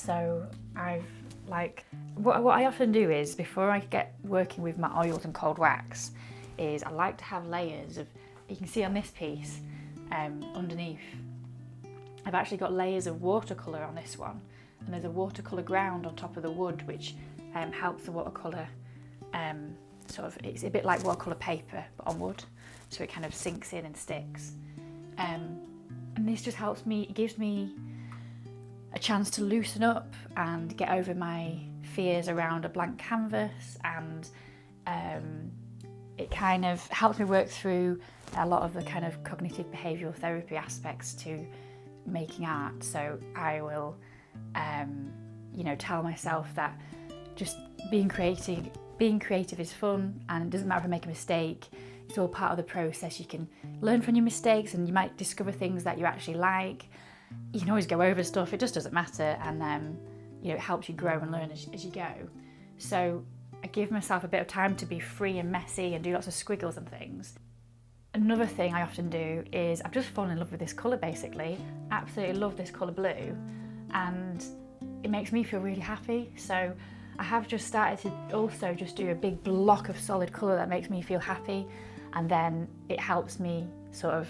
So what I often do is, before I get working with my oils and cold wax, is I like to have layers of, you can see on this piece underneath, I've actually got layers of watercolour on this one, and there's a watercolour ground on top of the wood which helps the watercolour it's a bit like watercolour paper but on wood, so it kind of sinks in and sticks. And this just helps me, it gives me a chance to loosen up and get over my fears around a blank canvas, and it kind of helps me work through a lot of the kind of cognitive behavioural therapy aspects to making art. So I will tell myself that just being creative is fun, and it doesn't matter if I make a mistake. It's all part of the process. You can learn from your mistakes, and you might discover things that you actually like. You can always go over stuff, it just doesn't matter, and it helps you grow and learn as you go. So I give myself a bit of time to be free and messy and do lots of squiggles and things. Another thing I often do is I've just fallen in love with this colour basically. Absolutely love this colour blue, and it makes me feel really happy. So I have just started to also just do a big block of solid colour that makes me feel happy, and then it helps me sort of,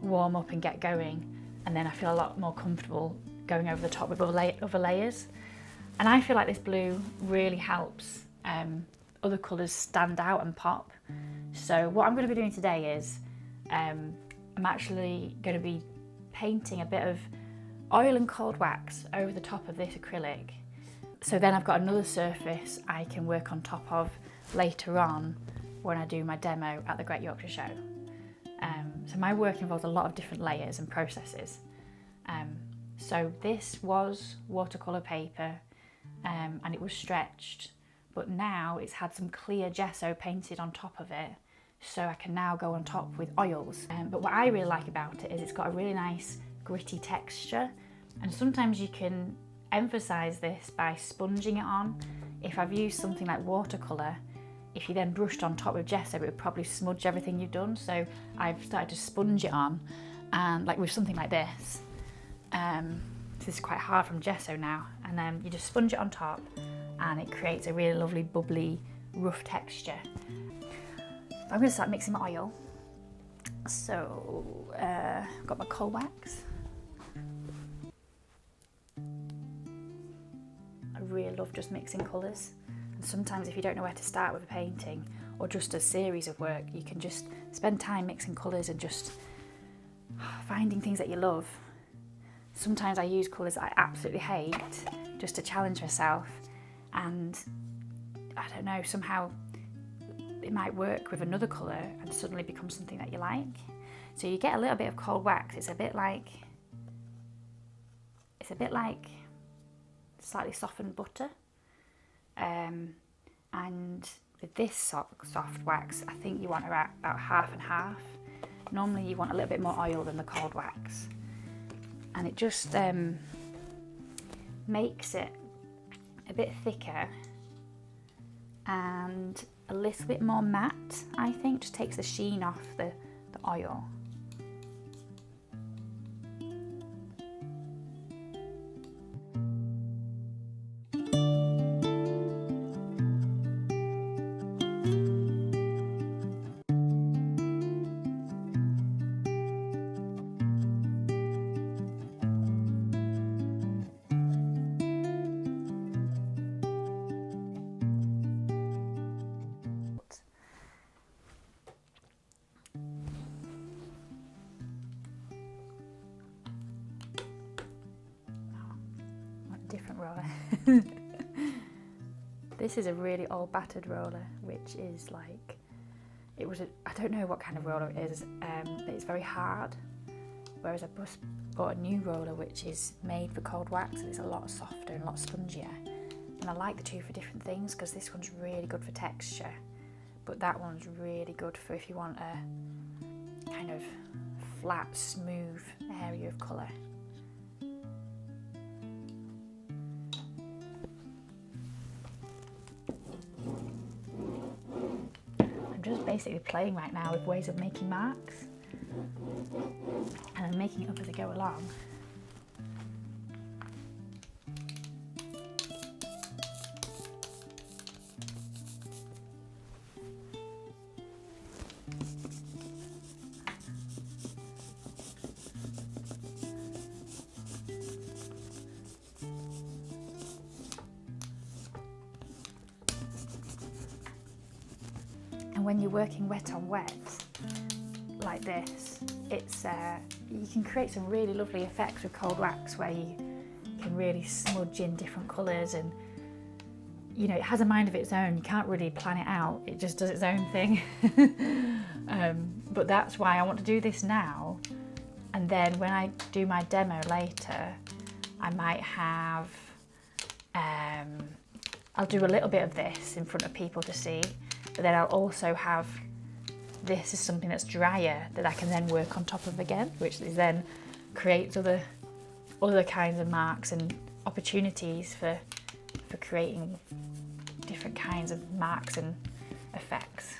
warm up and get going, and then I feel a lot more comfortable going over the top with other layers. And I feel like this blue really helps other colours stand out and pop. So what I'm going to be doing today is I'm actually going to be painting a bit of oil and cold wax over the top of this acrylic. So then I've got another surface I can work on top of later on when I do my demo at the Great Yorkshire Show. So my work involves a lot of different layers and processes. So this was watercolour paper and it was stretched, but now it's had some clear gesso painted on top of it, so I can now go on top with oils. But what I really like about it is it's got a really nice gritty texture, and sometimes you can emphasise this by sponging it on. If I've used something like watercolour, if you then brushed on top with gesso, it would probably smudge everything you've done. So I've started to sponge it on, and like with something like this, this is quite hard from gesso now, and then you just sponge it on top and it creates a really lovely bubbly rough texture. I'm going to start mixing my oil. So I've got my cold wax. I really love just mixing colours. And sometimes if you don't know where to start with a painting or just a series of work, you can just spend time mixing colours and just finding things that you love. Sometimes I use colours that I absolutely hate just to challenge myself, and I don't know, somehow it might work with another colour and suddenly become something that you like. So you get a little bit of cold wax. It's a bit like slightly softened butter. And with this soft wax, I think you want about half and half. Normally you want a little bit more oil than the cold wax. And it just makes it a bit thicker and a little bit more matte, I think. Just takes the sheen off the oil. Different roller. This is a really old battered roller, which is like, I don't know what kind of roller it is, but it's very hard, whereas I just bought a new roller which is made for cold wax, and it's a lot softer and a lot spongier. And I like the two for different things, because this one's really good for texture, but that one's really good for if you want a kind of flat, smooth area of colour. Just basically playing right now with ways of making marks, and I'm making it up as I go along. when you're working wet on wet, like this, it's you can create some really lovely effects with cold wax where you can really smudge in different colours, and you know, it has a mind of its own. You can't really plan it out, it just does its own thing. But that's why I want to do this now, and then when I do my demo later, I might have I'll do a little bit of this in front of people to see, but then I'll also have this is something that's drier that I can then work on top of again, which is then creates other kinds of marks and opportunities for creating different kinds of marks and effects.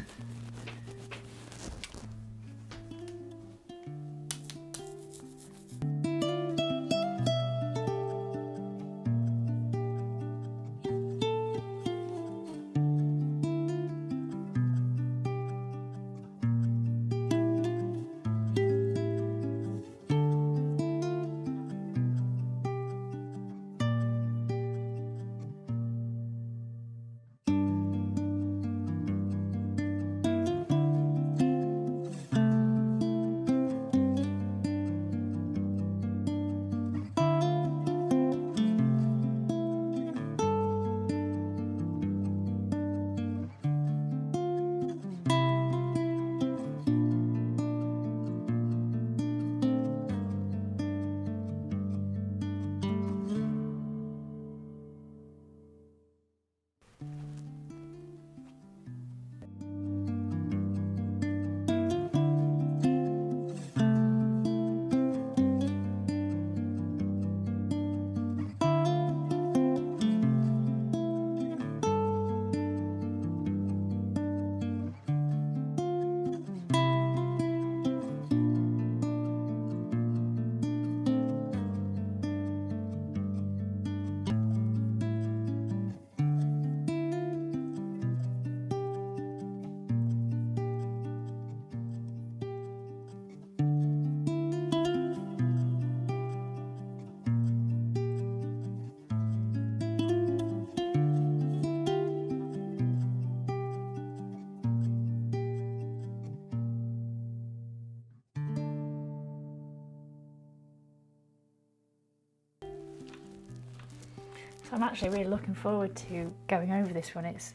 So I'm actually really looking forward to going over this when it's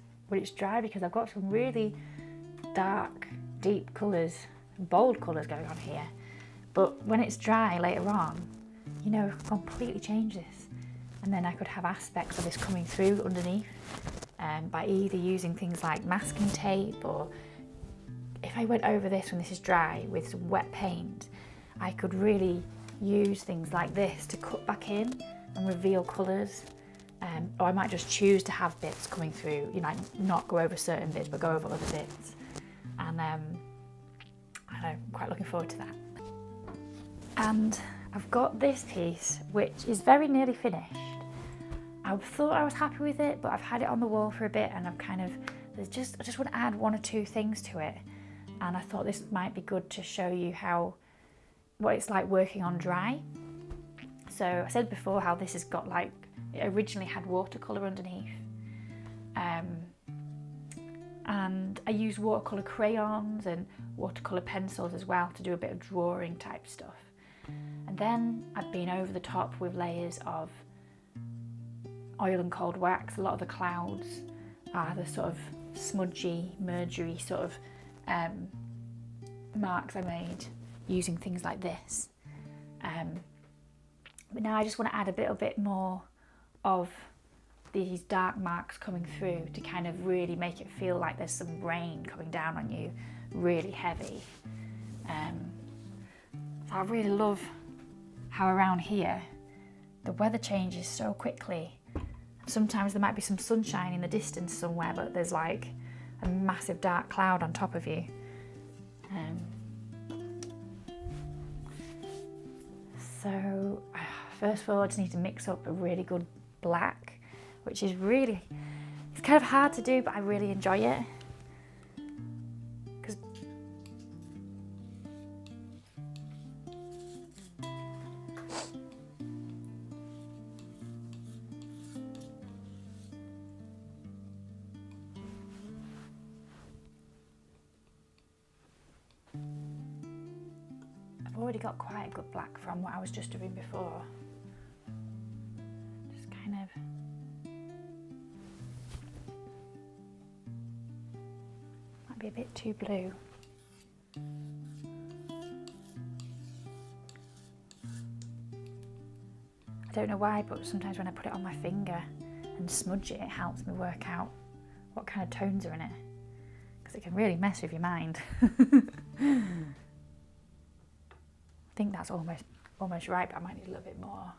dry, because I've got some really dark, deep colours, bold colours going on here. But when it's dry later on, you know, completely change this. And then I could have aspects of this coming through underneath by either using things like masking tape, or if I went over this when this is dry with some wet paint, I could really use things like this to cut back in and reveal colours. Or I might just choose to have bits coming through. You might not go over certain bits, but go over other bits. And I don't know, I'm quite looking forward to that. And I've got this piece, which is very nearly finished. I thought I was happy with it, but I've had it on the wall for a bit, and I've kind of, I just want to add one or two things to it. And I thought this might be good to show you what it's like working on dry. So I said before how this has got like, it originally had watercolour underneath, and I use watercolour crayons and watercolour pencils as well to do a bit of drawing type stuff. And then I've been over the top with layers of oil and cold wax. A lot of the clouds are the sort of smudgy, mergery sort of marks I made using things like this. But now I just want to add a little bit more of these dark marks coming through to kind of really make it feel like there's some rain coming down on you, really heavy. So I really love how around here the weather changes so quickly. Sometimes there might be some sunshine in the distance somewhere, but there's like a massive dark cloud on top of you. So first of all, I just need to mix up a really good black, which is really, it's kind of hard to do, but I really enjoy it. already got quite a good black from what I was just doing before. Just kind of might be a bit too blue. I don't know why, but sometimes when I put it on my finger and smudge it, it helps me work out what kind of tones are in it, because it can really mess with your mind. I think that's almost right, but I might need a little bit more.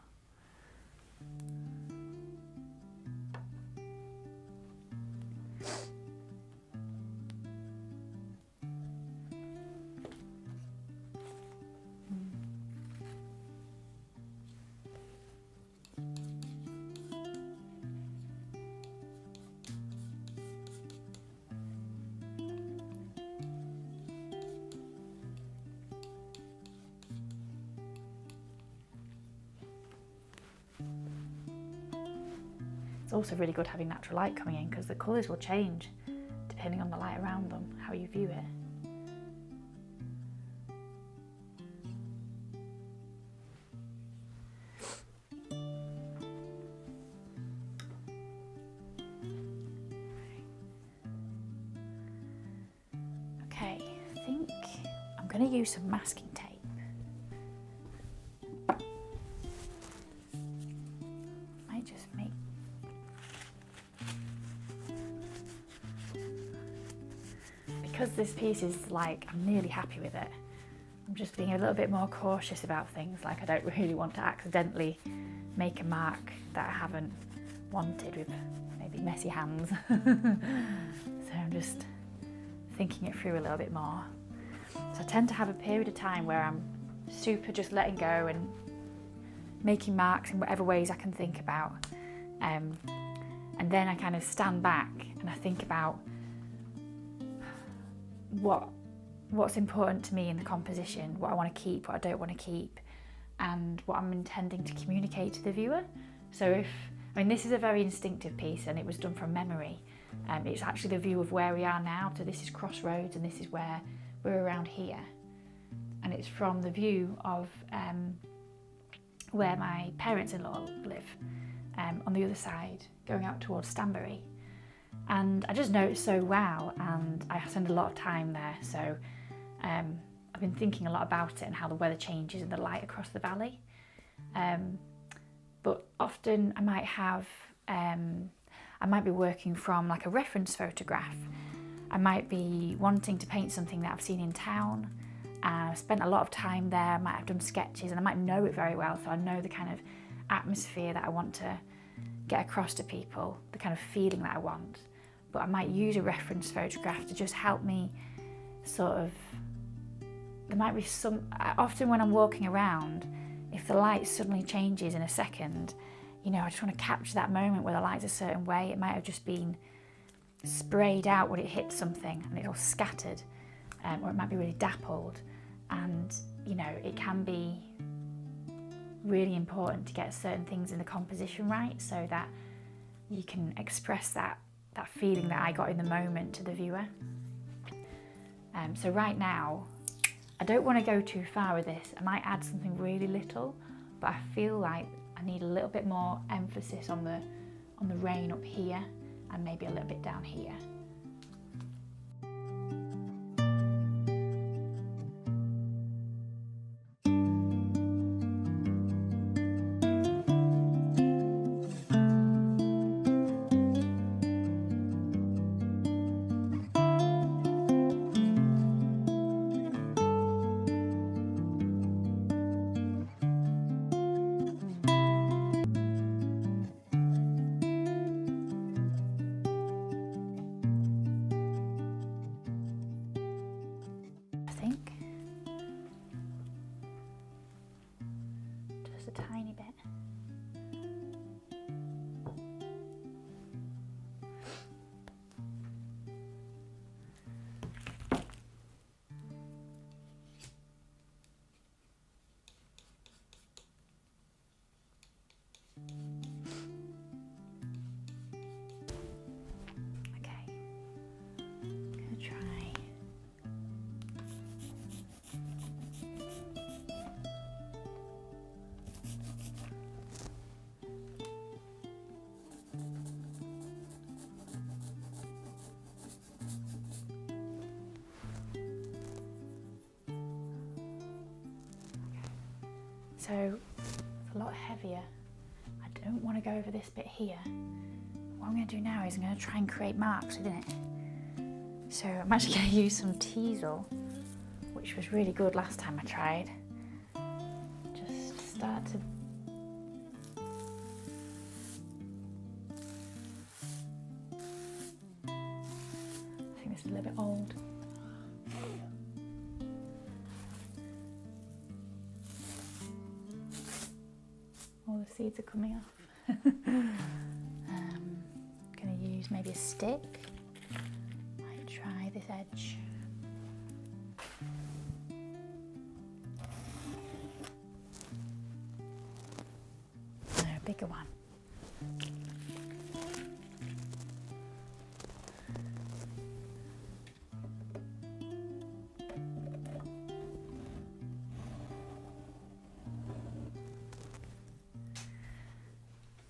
It's also really good having natural light coming in, because the colours will change depending on the light around them, how you view it. Okay, I think I'm going to use some masking tape. Because this piece is like, I'm nearly happy with it, I'm just being a little bit more cautious about things. Like, I don't really want to accidentally make a mark that I haven't wanted with maybe messy hands. So I'm just thinking it through a little bit more. So I tend to have a period of time where I'm super just letting go and making marks in whatever ways I can think about. And then I kind of stand back and I think about what's important to me in the composition, what I want to keep, what I don't want to keep, and what I'm intending to communicate to the viewer. So this is a very instinctive piece, and it was done from memory. It's actually the view of where we are now. So this is Crossroads, and this is where we're around here. And it's from the view of where my parents-in-law live, on the other side, going out towards Stanbury. And I just know it so well, and I spend a lot of time there, so I've been thinking a lot about it and how the weather changes and the light across the valley. But often I might be working from like a reference photograph. I might be wanting to paint something that I've seen in town. I've spent a lot of time there, I might have done sketches, and I might know it very well, so I know the kind of atmosphere that I want to get across to people, the kind of feeling that I want. But I might use a reference photograph to just help me sort of, there might be often when I'm walking around, if the light suddenly changes in a second, I just want to capture that moment where the light's a certain way. It might have just been sprayed out when it hit something and it's all scattered, or it might be really dappled. And, it can be really important to get certain things in the composition right, so that you can express that feeling that I got in the moment to the viewer. So right now, I don't want to go too far with this. I might add something really little, but I feel like I need a little bit more emphasis on the rain up here and maybe a little bit down here. So it's a lot heavier. I don't want to go over this bit here. What I'm going to do now is I'm going to try and create marks within it. So I'm actually going to use some teasel, which was really good last time I tried. Just start to it's a little bit old. All the seeds are coming off. Going to use maybe a stick. Might try this edge. No, a bigger one.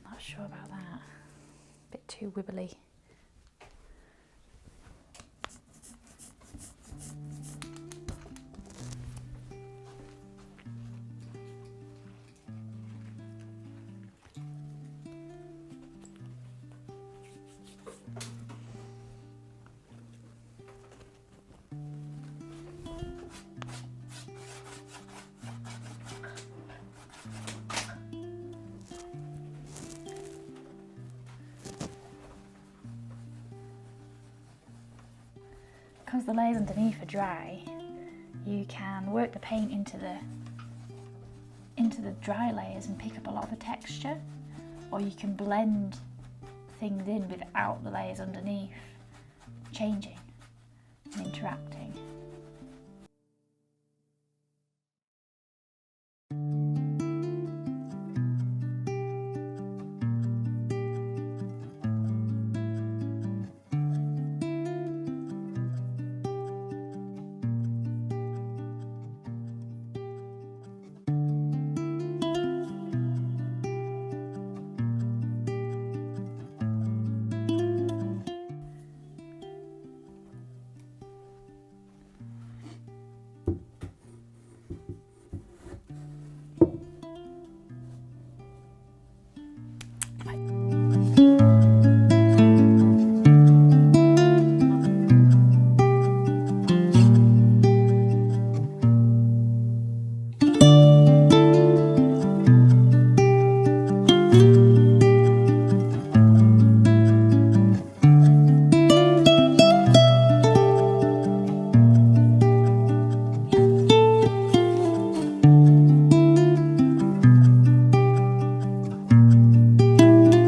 Not sure about that. A bit too wibbly. Because the layers underneath are dry, you can work the paint into the dry layers and pick up a lot of the texture, or you can blend things in without the layers underneath changing and interacting.